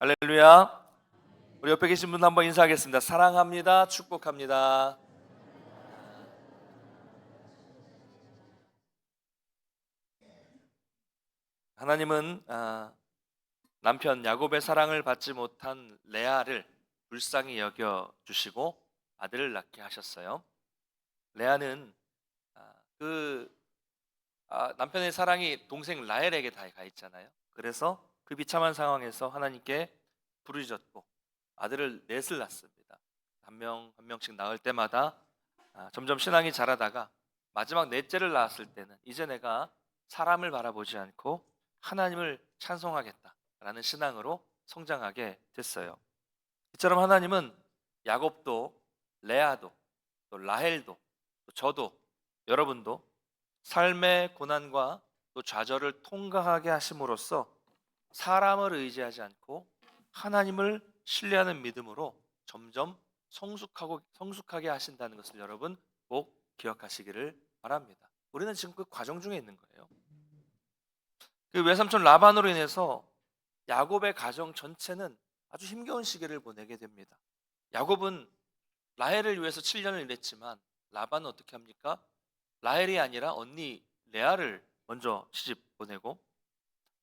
할렐루야. 우리 옆에 계신 분 한번 인사하겠습니다. 사랑합니다. 축복합니다. 하나님은 남편 야곱의 사랑을 받지 못한 레아를 불쌍히 여겨 주시고 아들을 낳게 하셨어요. 레아는 그 남편의 사랑이 동생 라헬에게 다 가 있잖아요. 그래서 그 비참한 상황에서 하나님께 부르짖었고 아들을 넷을 낳습니다. 한 명 한 명씩 낳을 때마다 점점 신앙이 자라다가 마지막 넷째를 낳았을 때는 이제 내가 사람을 바라보지 않고 하나님을 찬송하겠다라는 신앙으로 성장하게 됐어요. 이처럼 하나님은 야곱도 레아도 또 라헬도 또 저도 여러분도 삶의 고난과 또 좌절을 통과하게 하심으로써 사람을 의지하지 않고 하나님을 신뢰하는 믿음으로 점점 성숙하게 하신다는 것을 여러분 꼭 기억하시기를 바랍니다. 우리는 지금 그 과정 중에 있는 거예요. 그 외삼촌 라반으로 인해서 야곱의 가정 전체는 아주 힘겨운 시기를 보내게 됩니다. 야곱은 라헬을 위해서 7년을 일했지만 라반은 어떻게 합니까? 라헬이 아니라 언니 레아를 먼저 시집 보내고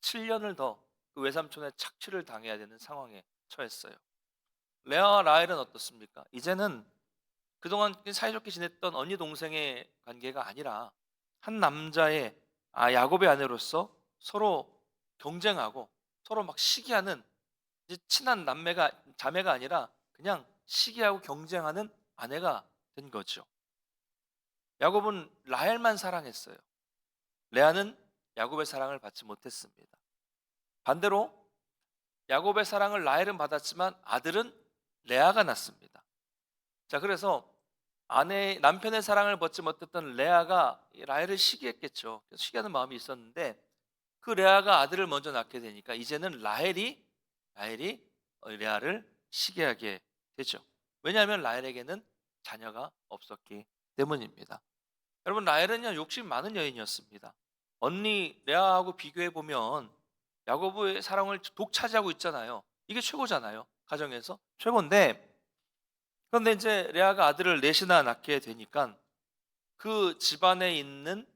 7년을 더 그 외삼촌의 착취를 당해야 되는 상황에 처했어요. 레아와 라헬은 어떻습니까? 이제는 그동안 사이좋게 지냈던 언니 동생의 관계가 아니라 한 남자의 야곱의 아내로서 서로 경쟁하고 서로 막 시기하는 이제 친한 자매가 아니라 그냥 시기하고 경쟁하는 아내가 된 거죠. 야곱은 라헬만 사랑했어요. 레아는 야곱의 사랑을 받지 못했습니다. 반대로 야곱의 사랑을 라헬은 받았지만 아들은 레아가 낳습니다. 자, 그래서 남편의 사랑을 받지 못했던 레아가 라헬을 시기했겠죠. 시기하는 마음이 있었는데 그 레아가 아들을 먼저 낳게 되니까 이제는 라헬이 레아를 시기하게 되죠. 왜냐하면 라헬에게는 자녀가 없었기 때문입니다. 여러분, 라헬은요 욕심 많은 여인이었습니다. 언니 레아하고 비교해 보면 야곱의 사랑을 독차지하고 있잖아요. 이게 최고잖아요. 가정에서 최고인데, 그런데 이제 레아가 아들을 넷이나 낳게 되니까 그 집안에 있는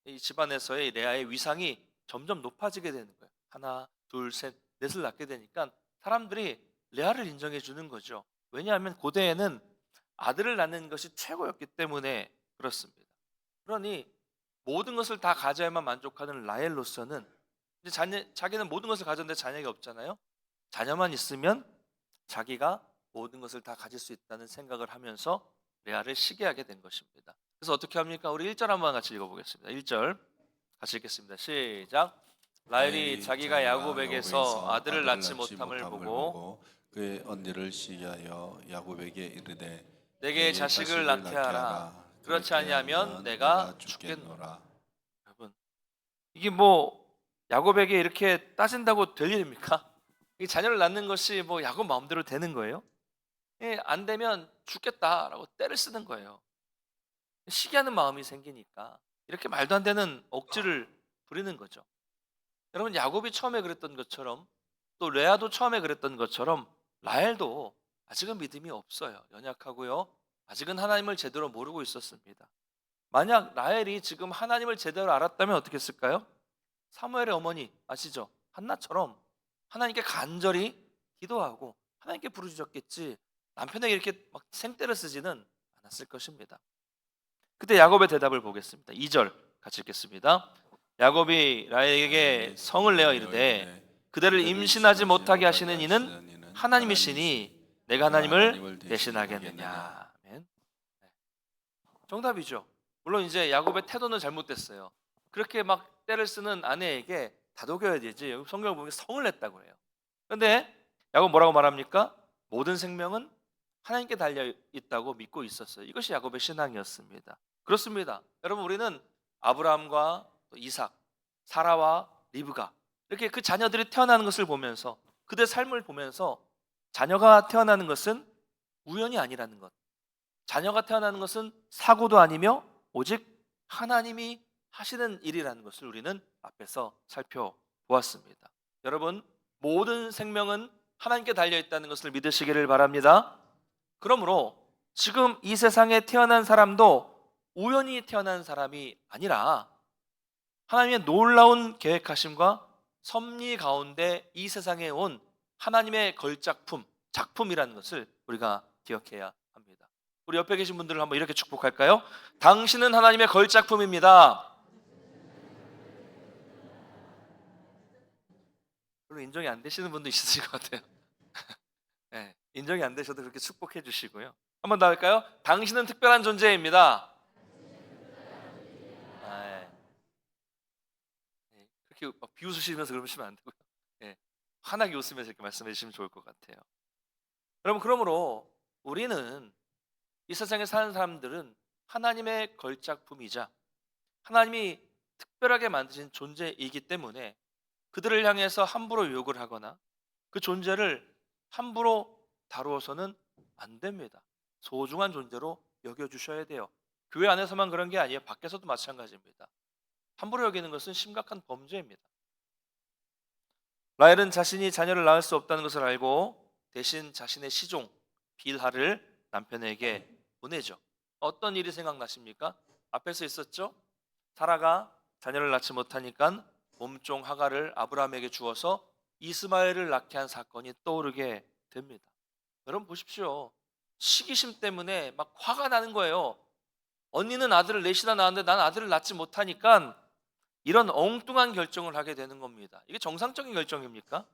이 집안에서의 레아의 위상이 점점 높아지게 되는 거예요. 하나, 둘, 셋, 넷을 낳게 되니까 사람들이 레아를 인정해 주는 거죠. 왜냐하면 고대에는 아들을 낳는 것이 최고였기 때문에 그렇습니다. 그러니 모든 것을 다 가져야만 만족하는 라헬로서는 이제 자기는 모든 것을 가졌는데 자녀가 없잖아요. 자녀만 있으면 자기가 모든 것을 다 가질 수 있다는 생각을 하면서 레아를 시기하게 된 것입니다. 그래서 어떻게 합니까? 우리 1절 한번 같이 읽어보겠습니다. 1절 같이 읽겠습니다. 시작. 라헬이 자기가 야곱에게서 아들을 낳지 못함을 보고 그의 언니를 시기하여 야곱에게 이르되 내게 자식을 낳게 하라. 그렇지 아니하면 내가 죽겠노라. 여러분, 이게 뭐 야곱에게 이렇게 따진다고 될 일입니까? 이 자녀를 낳는 것이 뭐 야곱 마음대로 되는 거예요? 안 되면 죽겠다라고 떼를 쓰는 거예요. 시기하는 마음이 생기니까 이렇게 말도 안 되는 억지를 부리는 거죠. 여러분, 야곱이 처음에 그랬던 것처럼 또 레아도 처음에 그랬던 것처럼 라헬도 아직은 믿음이 없어요. 연약하고요. 아직은 하나님을 제대로 모르고 있었습니다. 만약 라헬이 지금 하나님을 제대로 알았다면 어떻게 했을까요? 사무엘의 어머니 아시죠? 한나처럼 하나님께 간절히 기도하고 하나님께 부르짖었겠지 남편에게 이렇게 막 생떼를 쓰지는 않았을 것입니다. 그때 야곱의 대답을 보겠습니다. 2절 같이 읽겠습니다. 야곱이 라헬에게 성을 내어 이르되 그대를 임신하지 못하게 하시는 이는 하나님이시니 내가 하나님을 대신하겠느냐. 아멘. 네. 정답이죠. 물론 이제 야곱의 태도는 잘못됐어요. 그렇게 막 때를 쓰는 아내에게 다독여야 되지. 여기 성경을 보면 성을 냈다고 해요. 그런데 야곱 뭐라고 말합니까? 모든 생명은 하나님께 달려 있다고 믿고 있었어요. 이것이 야곱의 신앙이었습니다. 그렇습니다. 여러분, 우리는 아브라함과 또 이삭, 사라와 리브가 이렇게 그 자녀들이 태어나는 것을 보면서 그들의 삶을 보면서 자녀가 태어나는 것은 우연이 아니라는 것, 자녀가 태어나는 것은 사고도 아니며 오직 하나님이 하시는 일이라는 것을 우리는 앞에서 살펴보았습니다. 여러분, 모든 생명은 하나님께 달려 있다는 것을 믿으시기를 바랍니다. 그러므로 지금 이 세상에 태어난 사람도 우연히 태어난 사람이 아니라 하나님의 놀라운 계획하심과 섭리 가운데 이 세상에 온 하나님의 걸작품, 작품이라는 것을 우리가 기억해야 합니다. 우리 옆에 계신 분들을 한번 이렇게 축복할까요? 당신은 하나님의 걸작품입니다. 별로 인정이 안 되시는 분도 있으실 것 같아요. 네, 인정이 안 되셔도 그렇게 축복해 주시고요. 한번 더 할까요? 당신은 특별한 존재입니다. 네. 네, 그렇게 막 비웃으시면서 그러시면 안 되고요. 네, 환하게 웃으면서 이렇게 말씀해 주시면 좋을 것 같아요. 여러분, 그러므로 우리는 이 세상에 사는 사람들은 하나님의 걸작품이자 하나님이 특별하게 만드신 존재이기 때문에 그들을 향해서 함부로 욕을 하거나 그 존재를 함부로 다루어서는 안 됩니다. 소중한 존재로 여겨주셔야 돼요. 교회 안에서만 그런 게 아니에요. 밖에서도 마찬가지입니다. 함부로 여기는 것은 심각한 범죄입니다. 라헬은 자신이 자녀를 낳을 수 없다는 것을 알고 대신 자신의 시종 빌하를 남편에게 보내죠. 어떤 일이 생각나십니까? 앞에서 있었죠? 사라가 자녀를 낳지 못하니까 몸종 하가를 아브라함에게 주어서 이스마엘을 낳게 한 사건이 떠오르게 됩니다. 여러분 보십시오. 시기심 때문에 막 화가 나는 거예요. 언니는 아들을 넷이나 낳았는데 난 아들을 낳지 못하니까 이런 엉뚱한 결정을 하게 되는 겁니다. 이게 정상적인 결정입니까?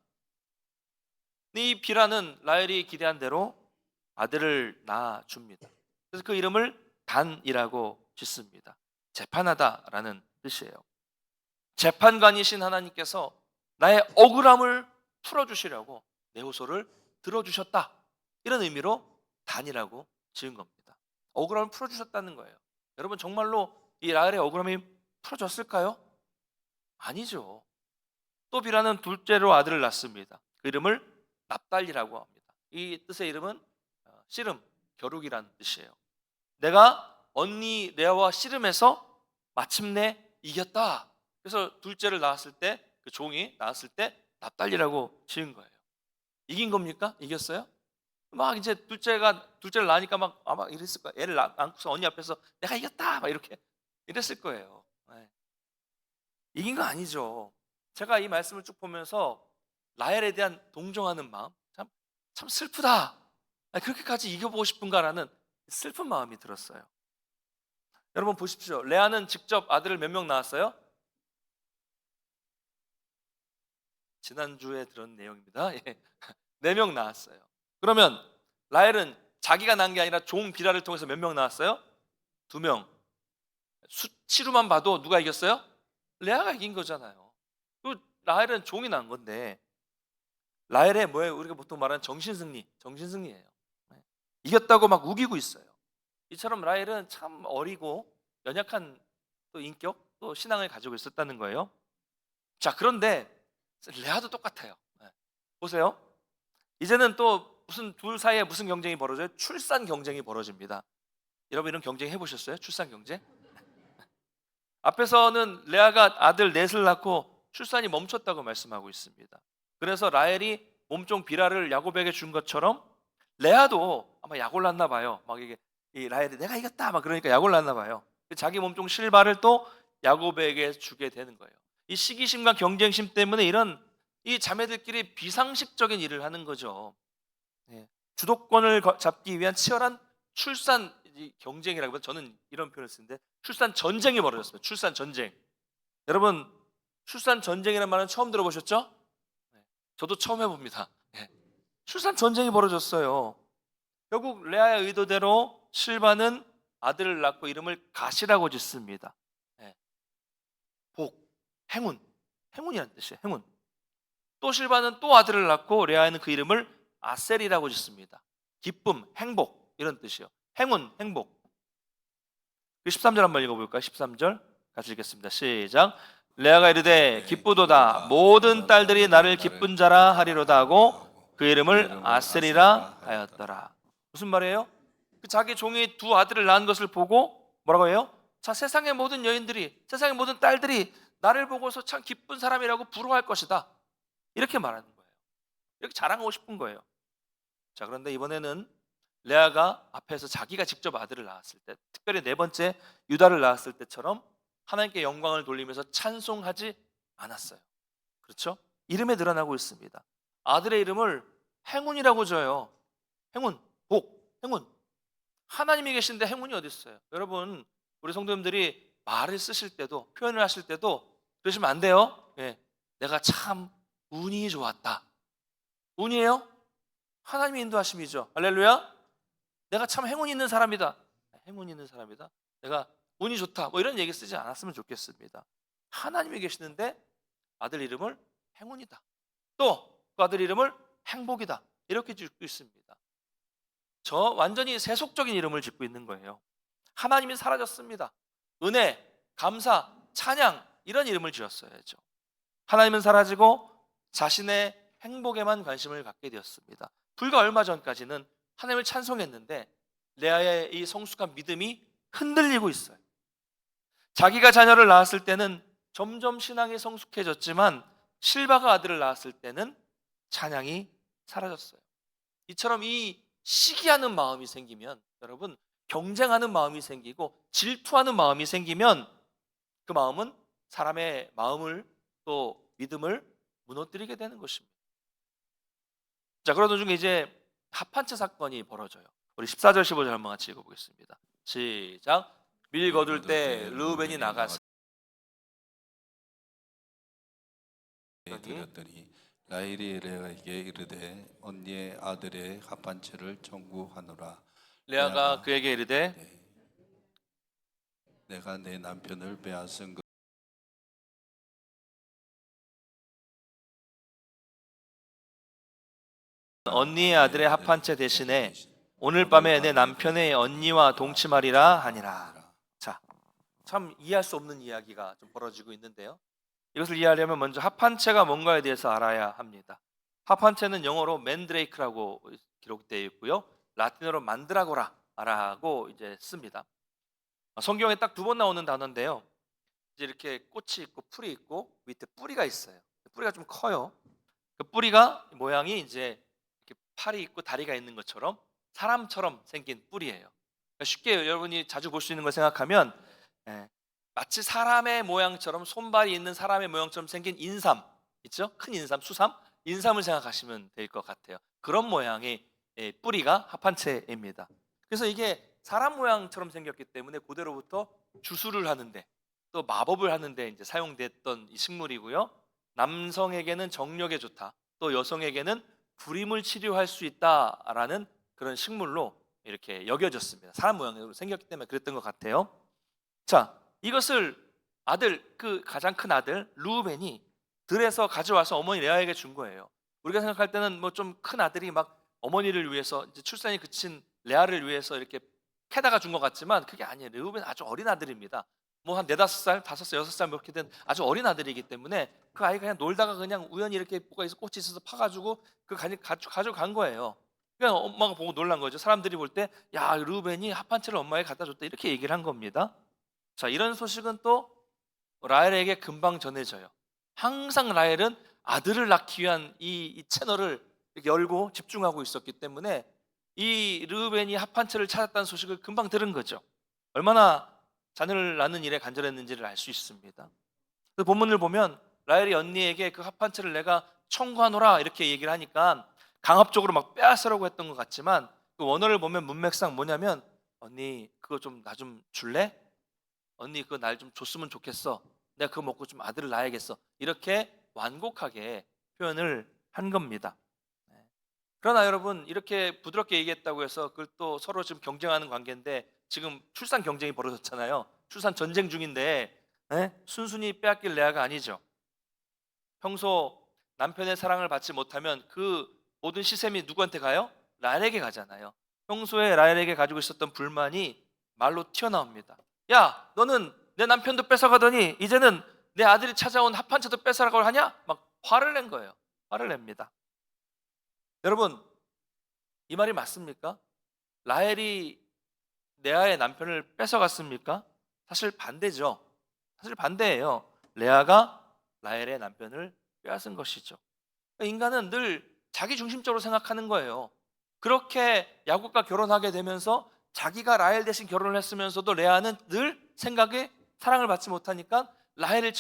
근데 이 비라는 라헬이 기대한 대로 아들을 낳아줍니다. 그래서 그 이름을 단이라고 짓습니다. 재판하다라는 뜻이에요. 재판관이신 하나님께서 나의 억울함을 풀어주시려고 내 호소를 들어주셨다. 이런 의미로 단이라고 지은 겁니다. 억울함을 풀어주셨다는 거예요. 여러분 정말로 이 라헬의 억울함이 풀어졌을까요? 아니죠. 또 비라는 둘째로 아들을 낳습니다. 그 이름을 납달리라고 합니다. 이 뜻의 이름은 씨름, 겨루기라는 뜻이에요. 내가 언니 레아와 씨름해서 마침내 이겼다. 그래서 둘째를 낳았을 때, 그 종이 낳았을 때 납달리라고 지은 거예요. 이긴 겁니까? 이겼어요? 막 이제 둘째를 낳으니까 막 아마 이랬을 거예요. 애를 안고서 언니 앞에서 내가 이겼다 막 이렇게 이랬을 거예요. 네. 이긴 거 아니죠. 제가 이 말씀을 쭉 보면서 라헬에 대한 동정하는 마음, 참 슬프다. 그렇게까지 이겨보고 싶은가라는 슬픈 마음이 들었어요. 여러분 보십시오. 레아는 직접 아들을 몇 명 낳았어요? 지난주에 들은 내용입니다. 4명 낳았어요. 그러면 라헬은 자기가 낳은 게 아니라 종 비라를 통해서 몇 명 낳았어요? 2명. 수치로만 봐도 누가 이겼어요? 레아가 이긴 거잖아요. 그 라헬은 종이 낳은 건데 라헬의 뭐예요? 우리가 보통 말하는 정신승리예요. 이겼다고 막 우기고 있어요. 이처럼 라헬은 참 어리고 연약한 또 인격, 또 신앙을 가지고 있었다는 거예요. 자, 그런데 레아도 똑같아요. 보세요. 이제는 또 무슨 둘 사이에 무슨 경쟁이 벌어져요? 출산 경쟁이 벌어집니다. 여러분 이런 경쟁 해보셨어요? 출산 경쟁? 앞에서는 레아가 아들 넷을 낳고 출산이 멈췄다고 말씀하고 있습니다. 그래서 라헬이 몸종 비라를 야곱에게 준 것처럼 레아도 아마 약을 낳나 봐요. 막 이게 이 라헬이 내가 이겼다 막 그러니까 약을 낳나 봐요. 자기 몸종 실바를 또 야곱에게 주게 되는 거예요. 이 시기심과 경쟁심 때문에 이런 이 자매들끼리 비상식적인 일을 하는 거죠. 주도권을 잡기 위한 치열한 출산 경쟁이라고 저는 이런 표현을 쓰는데 출산 전쟁이 벌어졌습니다. 출산 전쟁. 여러분 출산 전쟁이라는 말은 처음 들어보셨죠? 저도 처음 해봅니다. 출산 전쟁이 벌어졌어요. 결국 레아의 의도대로 실바는 아들을 낳고 이름을 가시라고 짓습니다. 복, 행운이라는 뜻이에요. 행운. 또 실바는 또 아들을 낳고 레아는 그 이름을 아셀이라고 짓습니다. 기쁨, 행복 이런 뜻이요. 행운, 행복. 13절 한번 읽어볼까요? 13절 같이 읽겠습니다. 시작. 레아가 이르되 기쁘도다 모든 딸들이 나를 기쁜 자라 하리로다 하고 그 이름을 아셀이라 하였더라. 무슨 말이에요? 자기 종이 두 아들을 낳은 것을 보고 뭐라고 해요? 자, 세상의 모든 여인들이, 세상의 모든 딸들이 나를 보고서 참 기쁜 사람이라고 부러워할 것이다. 이렇게 말하는 거예요. 이렇게 자랑하고 싶은 거예요. 자, 그런데 이번에는 레아가 앞에서 자기가 직접 아들을 낳았을 때, 특별히 네 번째 유다를 낳았을 때처럼 하나님께 영광을 돌리면서 찬송하지 않았어요. 그렇죠? 이름에 드러나고 있습니다. 아들의 이름을 행운이라고 줘요. 행운, 복, 행운. 하나님이 계신데 행운이 어디 있어요? 여러분, 우리 성도님들이 말을 쓰실 때도, 표현을 하실 때도 그러시면 안 돼요. 예, 내가 참 운이 좋았다. 운이에요? 하나님의 인도하심이죠. 할렐루야. 내가 참 행운 있는 사람이다. 행운 있는 사람이다. 내가 운이 좋다. 뭐 이런 얘기 쓰지 않았으면 좋겠습니다. 하나님이 계시는데 아들 이름을 행운이다. 또 그 아들 이름을 행복이다. 이렇게 짓고 있습니다. 저 완전히 세속적인 이름을 짓고 있는 거예요. 하나님이 사라졌습니다. 은혜, 감사, 찬양 이런 이름을 지었어야죠. 하나님은 사라지고 자신의 행복에만 관심을 갖게 되었습니다. 불과 얼마 전까지는 하나님을 찬송했는데 레아의 이 성숙한 믿음이 흔들리고 있어요. 자기가 자녀를 낳았을 때는 점점 신앙이 성숙해졌지만 실바가 아들을 낳았을 때는 찬양이 사라졌어요. 이처럼 이 시기하는 마음이 생기면, 여러분, 경쟁하는 마음이 생기고 질투하는 마음이 생기면 그 마음은 사람의 마음을 또 믿음을 무너뜨리게 되는 것입니다. 자, 그러던 중에 이제 합한채 사건이 벌어져요. 우리 14절 15절 한번 같이 읽어보겠습니다. 시작. 밀 거둘 때 르우벤이 나가서 드렸더니 라헬이 레아에게 이르되 언니의 아들의 합한채를 청구하노라. 레아가 그에게 이르되 네, 내가 내 남편을 빼앗은 것 언니의 아들의 합한채 대신에 오늘 밤에 내 남편의 언니와 동침하리라 하니라. 자, 참 이해할 수 없는 이야기가 좀 벌어지고 있는데요. 이것을 이해하려면 먼저 합한채가 뭔가에 대해서 알아야 합니다. 합한채는 영어로 맨드레이크라고 기록되어 있고요. 라틴어로 만드라고라라고 이제 씁니다. 성경에 딱 두 번 나오는 단어인데요. 이제 이렇게 꽃이 있고 풀이 있고 밑에 뿌리가 있어요. 뿌리가 좀 커요. 그 뿌리가 모양이 이제 이렇게 팔이 있고 다리가 있는 것처럼 사람처럼 생긴 뿌리예요. 그러니까 쉽게 여러분이 자주 볼 수 있는 걸 생각하면 마치 사람의 모양처럼 손발이 있는 사람의 모양처럼 생긴 인삼 있죠? 큰 인삼, 수삼, 인삼을 생각하시면 될 것 같아요. 그런 모양의 뿌리가 합한채입니다. 그래서 이게 사람 모양처럼 생겼기 때문에 고대로부터 주술을 하는데 또 마법을 하는데 이제 사용됐던 이 식물이고요. 남성에게는 정력에 좋다. 또 여성에게는 불임을 치료할 수 있다라는 그런 식물로 이렇게 여겨졌습니다. 사람 모양으로 생겼기 때문에 그랬던 것 같아요. 자, 이것을 아들, 그 가장 큰 아들 르우벤이 들에서 가져와서 어머니 레아에게 준 거예요. 우리가 생각할 때는 뭐 좀 큰 아들이 막 어머니를 위해서 이제 출산이 그친 레아를 위해서 이렇게 캐다가 준 것 같지만 그게 아니에요. 르우벤 아주 어린 아들입니다. 뭐 한 4-5살, 5살, 6살 뭐 이렇게 된 아주 어린 아들이기 때문에 그 아이가 그냥 놀다가 그냥 우연히 이렇게 뭐가 있어 꽃이 있어서 파가지고 그 가져간 거예요. 그냥 엄마가 보고 놀란 거죠. 사람들이 볼 때 야, 르우벤이 합한채를 엄마에게 갖다 줬다 이렇게 얘기를 한 겁니다. 자, 이런 소식은 또 라헬에게 금방 전해져요. 항상 라헬은 아들을 낳기 위한 이 채널을 이렇게 열고 집중하고 있었기 때문에 이 르우벤이 합한채를 찾았다는 소식을 금방 들은 거죠. 얼마나 자녀를 낳는 일에 간절했는지를 알 수 있습니다. 그 본문을 보면 라헬이 언니에게 그 합한채를 내가 청구하노라 이렇게 얘기를 하니까 강압적으로 막 빼앗으려고 했던 것 같지만 그 원어를 보면 문맥상 뭐냐면 언니 그거 좀 나 좀 줄래? 언니 그거 날 좀 줬으면 좋겠어. 내가 그거 먹고 좀 아들을 낳아야겠어. 이렇게 완곡하게 표현을 한 겁니다. 네. 그러나 여러분 이렇게 부드럽게 얘기했다고 해서 그걸 또 서로 지금 경쟁하는 관계인데 지금 출산 경쟁이 벌어졌잖아요. 출산 전쟁 중인데 순순히 빼앗길 레아가 아니죠. 평소 남편의 사랑을 받지 못하면 그 모든 시샘이 누구한테 가요? 라헬에게 가잖아요. 평소에 라헬에게 가지고 있었던 불만이 말로 튀어나옵니다. 야, 너는 내 남편도 뺏어가더니 이제는 내 아들이 찾아온 합한채도 뺏어가려고 하냐? 막 화를 낸 거예요. 화를 냅니다. 여러분, 이 말이 맞습니까? 라헬이 레아의 남편을 뺏어갔습니까? 사실 반대죠. 사실 반대예요. 레아가 라헬의 남편을 빼앗은 것이죠. 인간은 늘 자기 중심적으로 생각하는 거예요. 그렇게 야곱과 결혼하게 되면서 자기가 라헬 대신 결혼을 했으면서도 레아는 늘 생각에 사랑을 받지 못하니까 라헬을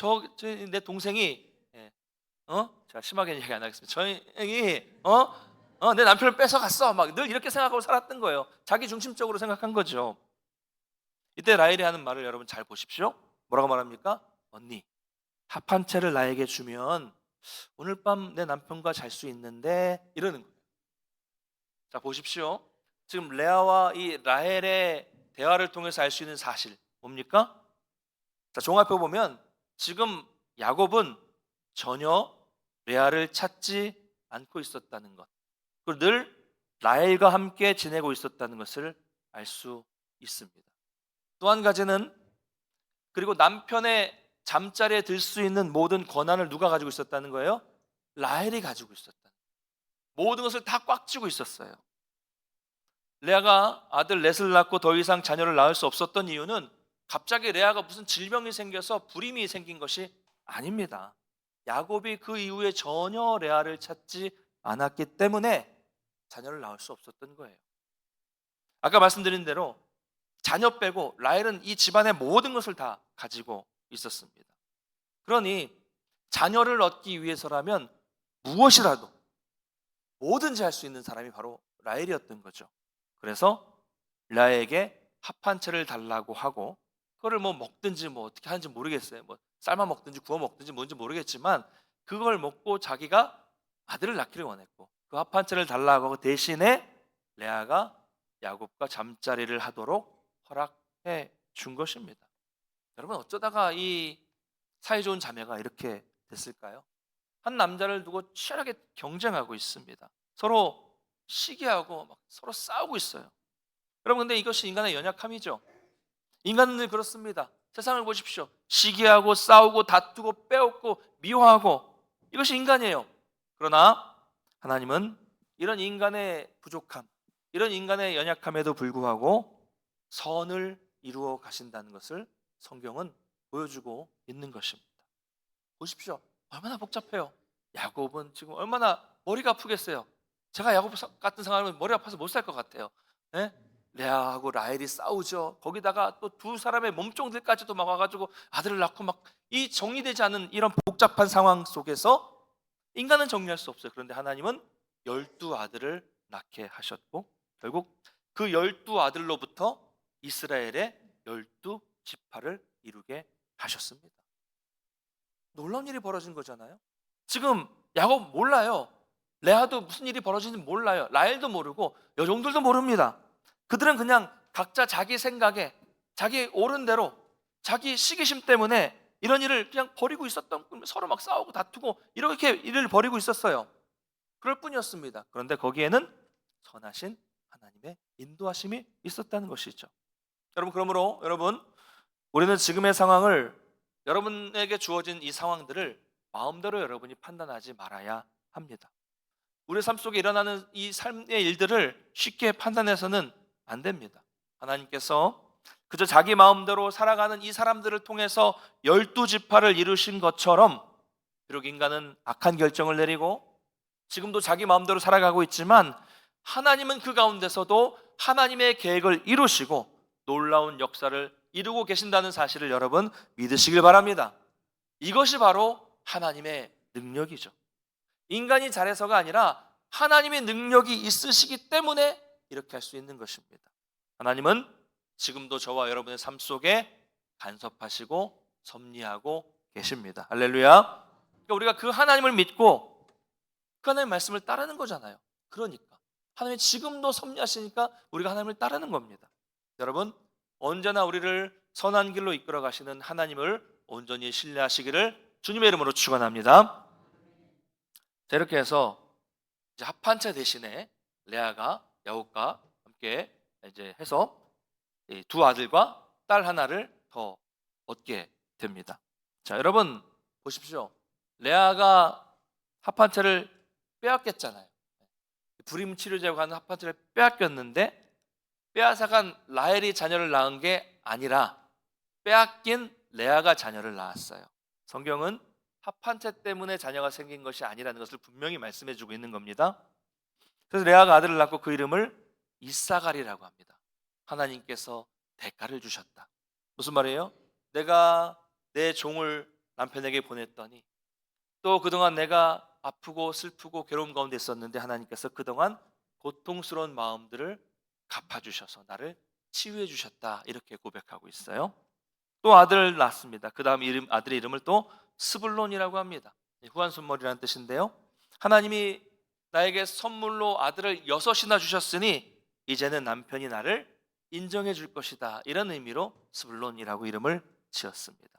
내 동생이 제가 심하게 얘기 안 하겠습니다. 저희 내 남편을 뺏어갔어. 막 늘 이렇게 생각하고 살았던 거예요. 자기 중심적으로 생각한 거죠. 이때 라헬이 하는 말을 여러분 잘 보십시오. 뭐라고 말합니까? 언니, 합 한 채를 나에게 주면 오늘 밤 내 남편과 잘 수 있는데, 이러는 거예요. 자, 보십시오. 지금 레아와 이 라헬의 대화를 통해서 알 수 있는 사실 뭡니까? 자, 종합해 보면 지금 야곱은 전혀 레아를 찾지 않고 있었다는 것, 그리고 늘 라헬과 함께 지내고 있었다는 것을 알 수 있습니다. 또 한 가지는, 그리고 남편의 잠자리에 들 수 있는 모든 권한을 누가 가지고 있었다는 거예요? 라헬이 가지고 있었다. 모든 것을 다 꽉 쥐고 있었어요. 레아가 아들 넷을 낳고 더 이상 자녀를 낳을 수 없었던 이유는 갑자기 레아가 무슨 질병이 생겨서 불임이 생긴 것이 아닙니다. 야곱이 그 이후에 전혀 레아를 찾지 않았기 때문에 자녀를 낳을 수 없었던 거예요. 아까 말씀드린 대로 자녀 빼고 라헬은 이 집안의 모든 것을 다 가지고 있었습니다. 그러니 자녀를 얻기 위해서라면 무엇이라도 뭐든지 할 수 있는 사람이 바로 라헬이었던 거죠. 그래서 레아에게 합 한 채를 달라고 하고, 그거를 뭐 먹든지 뭐 어떻게 하는지 모르겠어요. 뭐 삶아 먹든지 구워 먹든지 뭔지 모르겠지만 그걸 먹고 자기가 아들을 낳기를 원했고, 그 합 한 채를 달라고 하고 대신에 레아가 야곱과 잠자리를 하도록 허락해 준 것입니다. 여러분, 어쩌다가 이 사이좋은 자매가 이렇게 됐을까요? 한 남자를 두고 치열하게 경쟁하고 있습니다. 서로 시기하고 막 서로 싸우고 있어요. 여러분, 근데 이것이 인간의 연약함이죠. 인간은 늘 그렇습니다. 세상을 보십시오. 시기하고 싸우고 다투고 빼앗고 미워하고, 이것이 인간이에요. 그러나 하나님은 이런 인간의 부족함, 이런 인간의 연약함에도 불구하고 선을 이루어 가신다는 것을 성경은 보여주고 있는 것입니다. 보십시오. 얼마나 복잡해요. 야곱은 지금 얼마나 머리가 아프겠어요. 제가 야곱 같은 상황이면 머리 아파서 못 살 것 같아요. 예? 레아하고 라헬이 싸우죠. 거기다가 또 두 사람의 몸종들까지도 막 와가지고 아들을 낳고 막, 이 정리되지 않은 이런 복잡한 상황 속에서 인간은 정리할 수 없어요. 그런데 하나님은 12아들을 낳게 하셨고, 결국 그 12아들로부터 이스라엘의 12지파를 이루게 하셨습니다. 놀라운 일이 벌어진 거잖아요. 지금 야곱 몰라요. 레아도 무슨 일이 벌어지는지 몰라요. 라헬도 모르고 여종들도 모릅니다. 그들은 그냥 각자 자기 생각에, 자기 옳은 대로, 자기 시기심 때문에 이런 일을 그냥 벌이고 있었던, 서로 막 싸우고 다투고 이렇게 일을 벌이고 있었어요. 그럴 뿐이었습니다. 그런데 거기에는 선하신 하나님의 인도하심이 있었다는 것이죠. 여러분, 그러므로 여러분, 우리는 지금의 상황을, 여러분에게 주어진 이 상황들을 마음대로 여러분이 판단하지 말아야 합니다. 우리 삶 속에 일어나는 이 삶의 일들을 쉽게 판단해서는 안 됩니다. 하나님께서 그저 자기 마음대로 살아가는 이 사람들을 통해서 12지파를 이루신 것처럼, 비록 인간은 악한 결정을 내리고 지금도 자기 마음대로 살아가고 있지만 하나님은 그 가운데서도 하나님의 계획을 이루시고 놀라운 역사를 이루고 계신다는 사실을 여러분 믿으시길 바랍니다. 이것이 바로 하나님의 능력이죠. 인간이 잘해서가 아니라 하나님의 능력이 있으시기 때문에 이렇게 할 수 있는 것입니다. 하나님은 지금도 저와 여러분의 삶 속에 간섭하시고 섭리하고 계십니다. 할렐루야. 그러니까 우리가 그 하나님을 믿고 그 하나님의 말씀을 따르는 거잖아요. 그러니까 하나님이 지금도 섭리하시니까 우리가 하나님을 따르는 겁니다. 여러분, 언제나 우리를 선한 길로 이끌어 가시는 하나님을 온전히 신뢰하시기를 주님의 이름으로 축원합니다. 자, 이렇게 해서 이제 합 한 채 대신에 레아가 야곱과 함께 이제 해서 이 두 아들과 딸 하나를 더 얻게 됩니다. 자, 여러분 보십시오. 레아가 합 한 채를 빼앗겼잖아요. 불임 치료제라고 하는 합 한 채를 빼앗겼는데, 빼앗아간 라헬이 자녀를 낳은 게 아니라 빼앗긴 레아가 자녀를 낳았어요. 성경은 합한 채 때문에 자녀가 생긴 것이 아니라는 것을 분명히 말씀해 주고 있는 겁니다. 그래서 레아가 아들을 낳고 그 이름을 이사갈이라고 합니다. 하나님께서 대가를 주셨다. 무슨 말이에요? 내가 내 종을 남편에게 보냈더니 또 그동안 내가 아프고 슬프고 괴로움 가운데 있었는데 하나님께서 그동안 고통스러운 마음들을 갚아주셔서 나를 치유해 주셨다. 이렇게 고백하고 있어요. 또 아들을 낳습니다. 그 다음 아들의 이름을 또 스불론이라고 합니다. 후한순머리라는 뜻인데요. 하나님이 나에게 선물로 아들을 6이나 주셨으니 이제는 남편이 나를 인정해 줄 것이다. 이런 의미로 스불론이라고 이름을 지었습니다.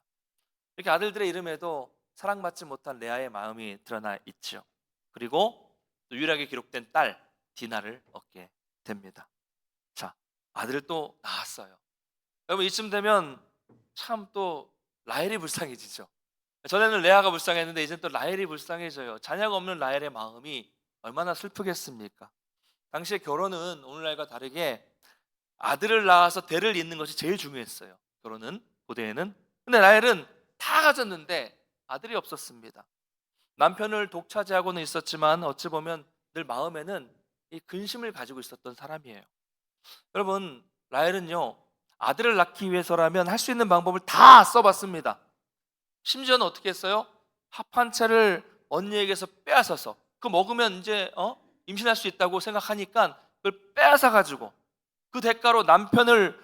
이렇게 아들들의 이름에도 사랑받지 못한 레아의 마음이 드러나 있죠. 그리고 또 유일하게 기록된 딸 디나를 얻게 됩니다. 자, 아들을 또 낳았어요. 여러분 이쯤 되면 참 또 라헬이 불쌍해지죠. 전에는 레아가 불쌍했는데 이제는 또 라헬이 불쌍해져요. 자녀가 없는 라헬의 마음이 얼마나 슬프겠습니까? 당시의 결혼은 오늘날과 다르게 아들을 낳아서 대를 잇는 것이 제일 중요했어요. 결혼은 고대에는. 근데 라헬은 다 가졌는데 아들이 없었습니다. 남편을 독차지하고는 있었지만 어찌 보면 늘 마음에는 이 근심을 가지고 있었던 사람이에요. 여러분 라헬은요 아들을 낳기 위해서라면 할 수 있는 방법을 다 써봤습니다. 심지어는 어떻게 했어요? 합한 채를 언니에게서 빼앗아서 그 먹으면 이제 임신할 수 있다고 생각하니까 그걸 빼앗아 가지고 그 대가로 남편을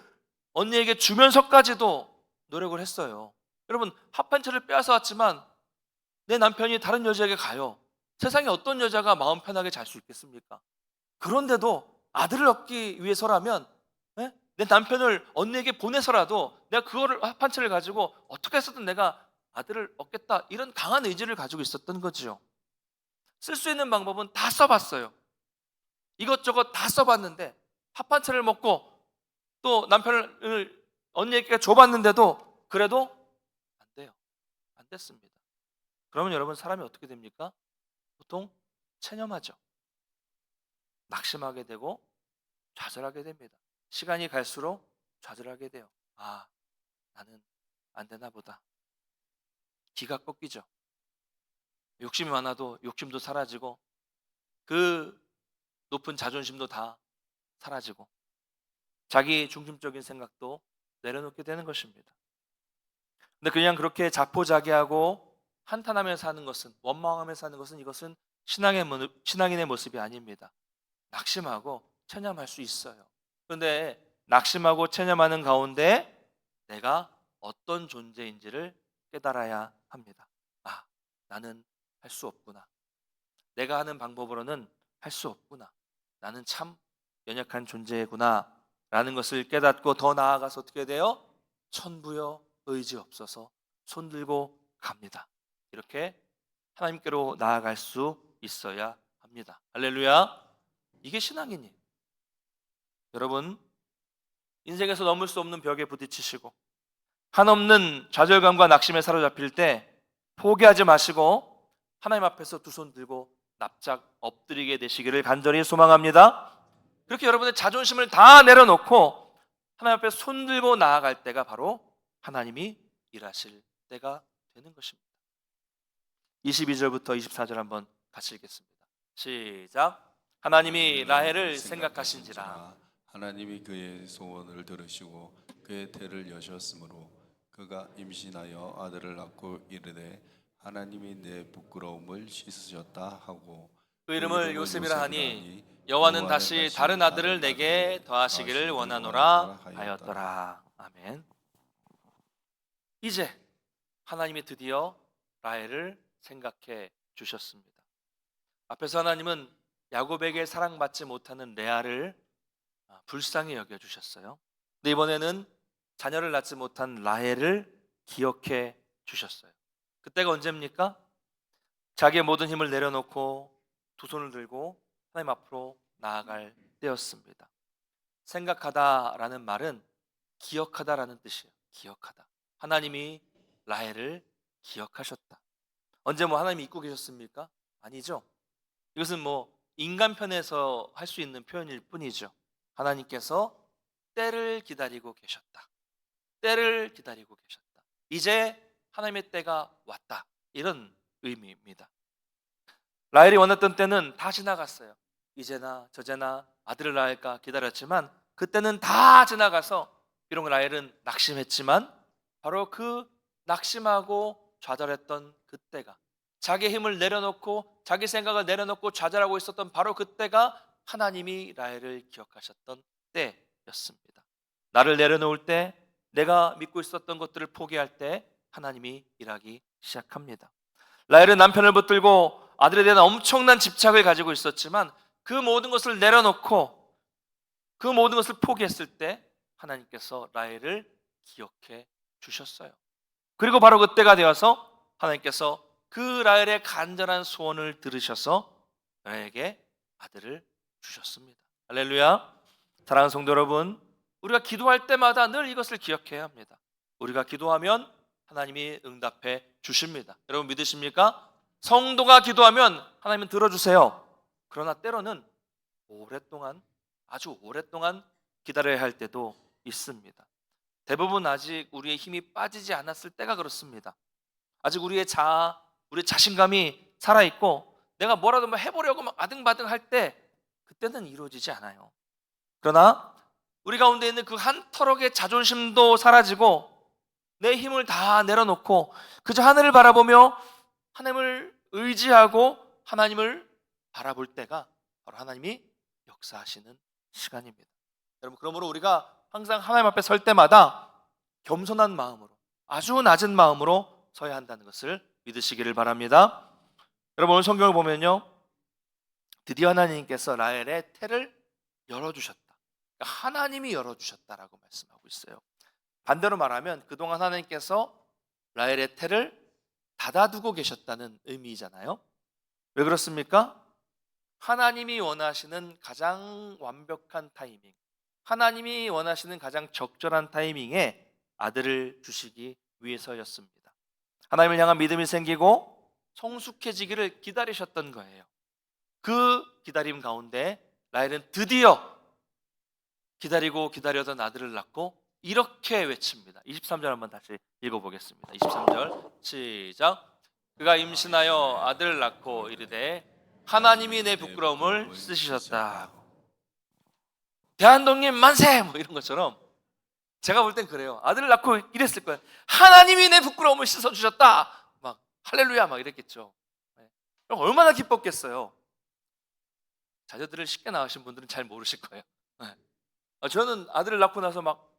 언니에게 주면서까지도 노력을 했어요. 여러분 합한 채를 빼앗아 왔지만 내 남편이 다른 여자에게 가요. 세상에 어떤 여자가 마음 편하게 잘 수 있겠습니까? 그런데도 아들을 얻기 위해서라면 내 남편을 언니에게 보내서라도 내가 그거를 합한 채를 가지고 어떻게 해서든 내가 아들을 얻겠다 이런 강한 의지를 가지고 있었던 거지요. 쓸 수 있는 방법은 다 써봤어요. 이것저것 다 써봤는데 합한 채를 먹고 또 남편을 언니에게 줘봤는데도 그래도 안 돼요. 안 됐습니다. 그러면 여러분 사람이 어떻게 됩니까? 보통 체념하죠. 낙심하게 되고 좌절하게 됩니다. 시간이 갈수록 좌절하게 돼요. 아, 나는 안 되나 보다. 기가 꺾이죠. 욕심이 많아도 욕심도 사라지고 그 높은 자존심도 다 사라지고 자기 중심적인 생각도 내려놓게 되는 것입니다. 근데 그냥 그렇게 자포자기하고 한탄하며 사는 것은 원망하며 사는 것은 이것은 신앙인의 모습이 아닙니다. 낙심하고 체념할 수 있어요. 그런데 낙심하고 체념하는 가운데 내가 어떤 존재인지를 깨달아야 합니다. 아, 나는 할 수 없구나. 내가 하는 방법으로는 할 수 없구나. 나는 참 연약한 존재구나. 라는 것을 깨닫고 더 나아가서 어떻게 돼요? 천부여 의지 없어서 손들고 갑니다. 이렇게 하나님께로 나아갈 수 있어야 합니다. 할렐루야. 이게 신앙이니. 여러분, 인생에서 넘을 수 없는 벽에 부딪히시고 한없는 좌절감과 낙심에 사로잡힐 때 포기하지 마시고 하나님 앞에서 두 손 들고 납작 엎드리게 되시기를 간절히 소망합니다. 그렇게 여러분의 자존심을 다 내려놓고 하나님 앞에 손 들고 나아갈 때가 바로 하나님이 일하실 때가 되는 것입니다. 22절부터 24절 한번 같이 읽겠습니다. 시작. 하나님이 라헬을 생각하신지라. 하나님이 그의 소원을 들으시고 그의 태를 여셨으므로 그가 임신하여 아들을 낳고 이르되 하나님이 내 부끄러움을 씻으셨다 하고 그 이름을 요셉이라 하니 여호와는 다시 다른 아들을 내게 더하시기를 원하노라 하였더라. 아멘. 이제 하나님이 드디어 라헬을 생각해 주셨습니다. 앞에서 하나님은 야곱에게 사랑받지 못하는 레아를 불쌍히 여겨 주셨어요. 근데 이번에는 자녀를 낳지 못한 라헬을 기억해 주셨어요. 그때가 언제입니까? 자기의 모든 힘을 내려놓고 두 손을 들고 하나님 앞으로 나아갈 때였습니다. 생각하다라는 말은 기억하다라는 뜻이에요. 기억하다. 하나님이 라헬을 기억하셨다. 언제 하나님이 잊고 계셨습니까? 아니죠. 이것은 인간 편에서 할 수 있는 표현일 뿐이죠. 하나님께서 때를 기다리고 계셨다. 때를 기다리고 계셨다. 이제 하나님의 때가 왔다. 이런 의미입니다. 라헬이 원했던 때는 다 지나갔어요. 이제나 저제나 아들을 낳을까 기다렸지만 그때는 다 지나가서 비록 라헬은 낙심했지만 바로 그 낙심하고 좌절했던 그때가, 자기 힘을 내려놓고 자기 생각을 내려놓고 좌절하고 있었던 바로 그때가 하나님이 라헬을 기억하셨던 때였습니다. 나를 내려놓을 때, 내가 믿고 있었던 것들을 포기할 때 하나님이 일하기 시작합니다. 라헬은 남편을 붙들고 아들에 대한 엄청난 집착을 가지고 있었지만 그 모든 것을 내려놓고 그 모든 것을 포기했을 때 하나님께서 라헬을 기억해 주셨어요. 그리고 바로 그때가 되어서 하나님께서 그 라헬의 간절한 소원을 들으셔서 라헬에게 아들을 주셨습니다. 할렐루야. 사랑하는 성도 여러분, 우리가 기도할 때마다 늘 이것을 기억해야 합니다. 우리가 기도하면 하나님이 응답해 주십니다. 여러분 믿으십니까? 성도가 기도하면 하나님은 들어주세요. 그러나 때로는 오랫동안, 아주 오랫동안 기다려야 할 때도 있습니다. 대부분 아직 우리의 힘이 빠지지 않았을 때가 그렇습니다. 아직 우리의 자아, 우리의 자신감이 살아있고 내가 뭐라도 해보려고 막 아등바등 할 때, 그때는 이루어지지 않아요. 그러나 우리 가운데 있는 그 한 터럭의 자존심도 사라지고 내 힘을 다 내려놓고 그저 하늘을 바라보며 하나님을 의지하고 하나님을 바라볼 때가 바로 하나님이 역사하시는 시간입니다. 여러분, 그러므로 우리가 항상 하나님 앞에 설 때마다 겸손한 마음으로, 아주 낮은 마음으로 서야 한다는 것을 믿으시기를 바랍니다. 여러분, 오늘 성경을 보면요, 드디어 하나님께서 라헬의 태를 열어주셨다. 그러니까 하나님이 열어주셨다라고 말씀하고 있어요. 반대로 말하면 그동안 하나님께서 라헬의 태를 닫아두고 계셨다는 의미잖아요. 왜 그렇습니까? 하나님이 원하시는 가장 완벽한 타이밍, 하나님이 원하시는 가장 적절한 타이밍에 아들을 주시기 위해서였습니다. 하나님을 향한 믿음이 생기고 성숙해지기를 기다리셨던 거예요. 그 기다림 가운데 라헬은 드디어 기다리고 기다려던 아들을 낳고 이렇게 외칩니다. 23절 한번 다시 읽어보겠습니다. 23절 시작. 그가 임신하여 아들을 낳고 이르되 하나님이 내 부끄러움을 씻으셨다. 대한독립 만세! 뭐 이런 것처럼 제가 볼 땐 그래요. 아들을 낳고 이랬을 거예요. 하나님이 내 부끄러움을 씻어주셨다. 막 할렐루야 막 이랬겠죠. 그럼 얼마나 기뻤겠어요. 자녀들을 쉽게 낳으신 분들은 잘 모르실 거예요. 저는 아들을 낳고 나서 막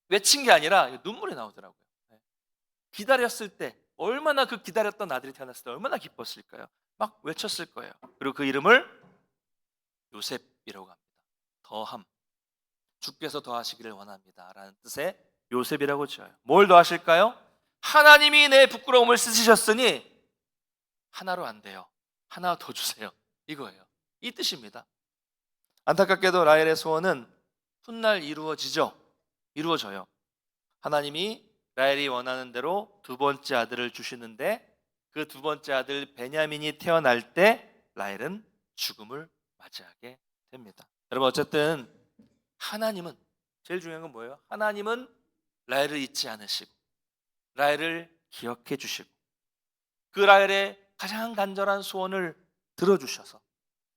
외친 게 아니라 눈물이 나오더라고요. 기다렸을 때, 얼마나 그 기다렸던 아들이 태어났을 때 얼마나 기뻤을까요? 막 외쳤을 거예요. 그리고 그 이름을 요셉이라고 합니다. 더함, 주께서 더하시기를 원합니다 라는 뜻의 요셉이라고 지어요. 뭘 더하실까요? 하나님이 내 부끄러움을 씻으셨으니 하나로 안 돼요. 하나 더 주세요. 이거예요. 이 뜻입니다. 안타깝게도 라헬의 소원은 훗날 이루어져요. 하나님이 라헬이 원하는 대로 두 번째 아들을 주시는데 그 두 번째 아들 베냐민이 태어날 때 라헬은 죽음을 맞이하게 됩니다. 여러분, 어쨌든 하나님은, 제일 중요한 건 뭐예요? 하나님은 라헬을 잊지 않으시고 라헬을 기억해 주시고 그 라헬의 가장 간절한 소원을 들어주셔서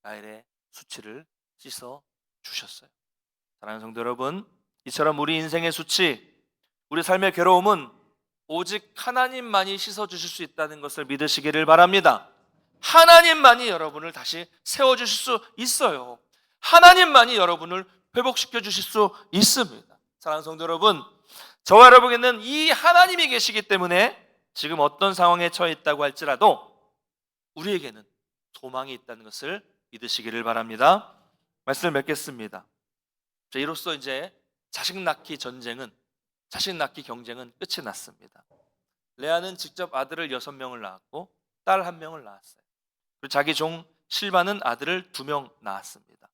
라헬의 수치를 씻어 주셨어요. 사랑하는 성도 여러분, 이처럼 우리 인생의 수치, 우리 삶의 괴로움은 오직 하나님만이 씻어 주실 수 있다는 것을 믿으시기를 바랍니다. 하나님만이 여러분을 다시 세워 주실 수 있어요. 하나님만이 여러분을 회복시켜 주실 수 있습니다. 사랑하는 성도 여러분, 저와 여러분에게는 이 하나님이 계시기 때문에 지금 어떤 상황에 처해 있다고 할지라도 우리에게는 소망이 있다는 것을 믿으시기를 바랍니다. 말씀을 맺겠습니다. 이로써 이제 자식 낳기 경쟁은 끝이 났습니다. 레아는 직접 아들을 6명을 낳았고 딸 1명을 낳았어요. 그리고 자기 종 실바는 아들을 2명 낳았습니다.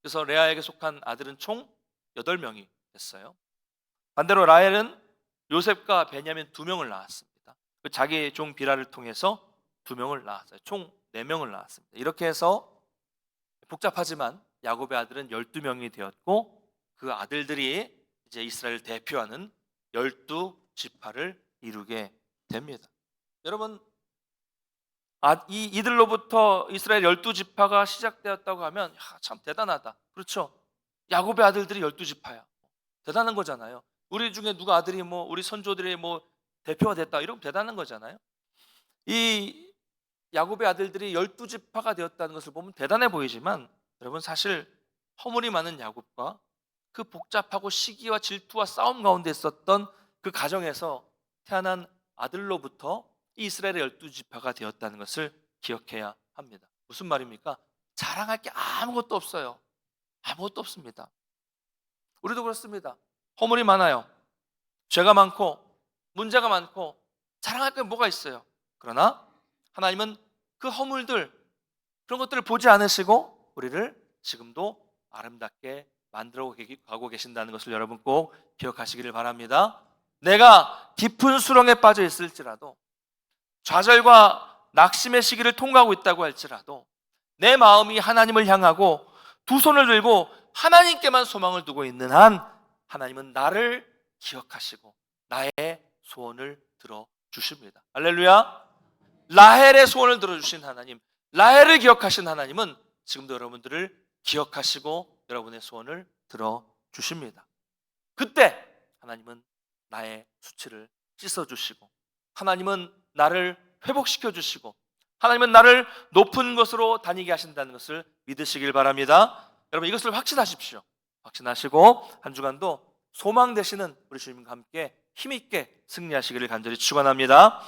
그래서 레아에게 속한 아들은 총 8명이 됐어요. 반대로 라헬은 요셉과 베냐민 2명을 낳았습니다. 자기 종 비라를 통해서 2명을 낳았어요. 총 4명을 낳았습니다. 이렇게 해서 복잡하지만 야곱의 아들은 12명이 되었고 그 아들들이 이제 이스라엘을 대표하는 12지파를 이루게 됩니다. 여러분, 이들로부터 이스라엘 12지파가 시작되었다고 하면 참 대단하다. 그렇죠? 야곱의 아들들이 12지파야. 대단한 거잖아요. 우리 중에 누가 아들이 우리 선조들의 대표가 됐다. 이러면 대단한 거잖아요. 이 야곱의 아들들이 12지파가 되었다는 것을 보면 대단해 보이지만 여러분, 사실 허물이 많은 야곱과 그 복잡하고 시기와 질투와 싸움 가운데 있었던 그 가정에서 태어난 아들로부터 이 이스라엘의 12지파가 되었다는 것을 기억해야 합니다. 무슨 말입니까? 자랑할 게 아무것도 없어요. 아무것도 없습니다. 우리도 그렇습니다. 허물이 많아요. 죄가 많고 문제가 많고 자랑할 게 뭐가 있어요. 그러나 하나님은 그 허물들, 그런 것들을 보지 않으시고 우리를 지금도 아름답게 만들어 가고 계신다는 것을 여러분 꼭 기억하시기를 바랍니다. 내가 깊은 수렁에 빠져 있을지라도, 좌절과 낙심의 시기를 통과하고 있다고 할지라도, 내 마음이 하나님을 향하고 두 손을 들고 하나님께만 소망을 두고 있는 한 하나님은 나를 기억하시고 나의 소원을 들어주십니다. 할렐루야. 라헬의 소원을 들어주신 하나님, 라헬을 기억하신 하나님은 지금도 여러분들을 기억하시고 여러분의 소원을 들어주십니다. 그때 하나님은 나의 수치를 씻어주시고, 하나님은 나를 회복시켜주시고, 하나님은 나를 높은 곳으로 다니게 하신다는 것을 믿으시길 바랍니다. 여러분, 이것을 확신하십시오. 확신하시고 한 주간도 소망 되시는 우리 주님과 함께 힘있게 승리하시기를 간절히 축원합니다.